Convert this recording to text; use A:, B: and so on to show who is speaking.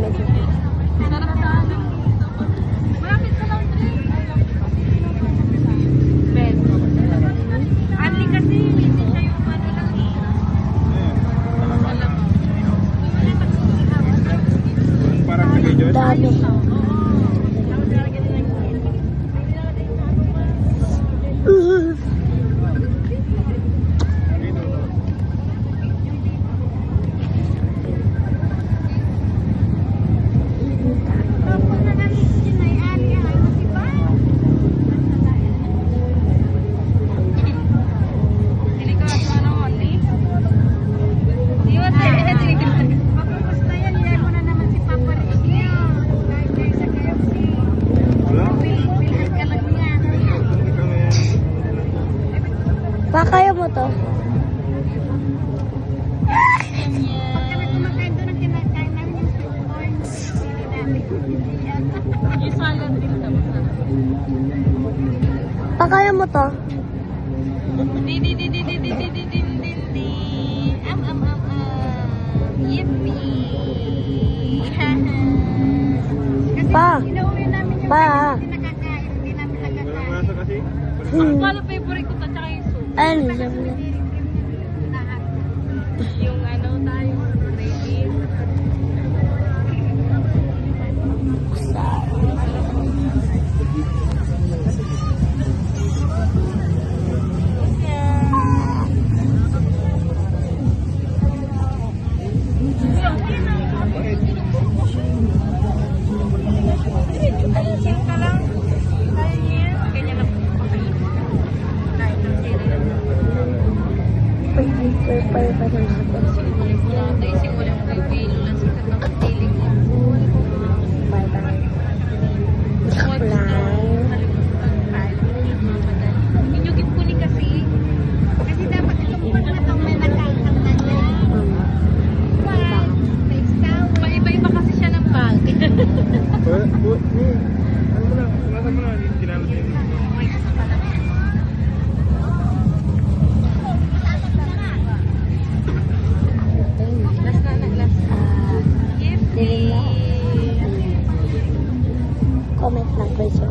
A: medyo.
B: Sarap sa ano. Malapit sa laundry. Ben. Ali kasi, hindi siya yung ano lang eh. Alam mo.
C: Parang medyo.
A: Dami. Pa, kaya mo to?
B: Yung salad din daw.
A: Pa, kaya mo to?
B: Yippee!
A: Pa. Pa.
C: Walang masa kasi.
B: Ang pala favorite ko tsaka yung soup.
A: Ano sabi mo?
B: Yung ano tayo, ready. Ayusin ka lang. Kaya niya. Ganyan lang. Kahit ang sila.
A: Pwede pa rin ako.
B: Simulan ko yung pilo lang sa katang piling ko.
A: Bye-bye.
B: Inyugit ko ni kasi. Kasi dapat itong buwan na itong may nakakang na niya. Paiba-iba kasi siya ng bag.
C: Ano mo na? Nasa mo na? Kinamit din.
B: Last na, last.
A: Comment lang, please.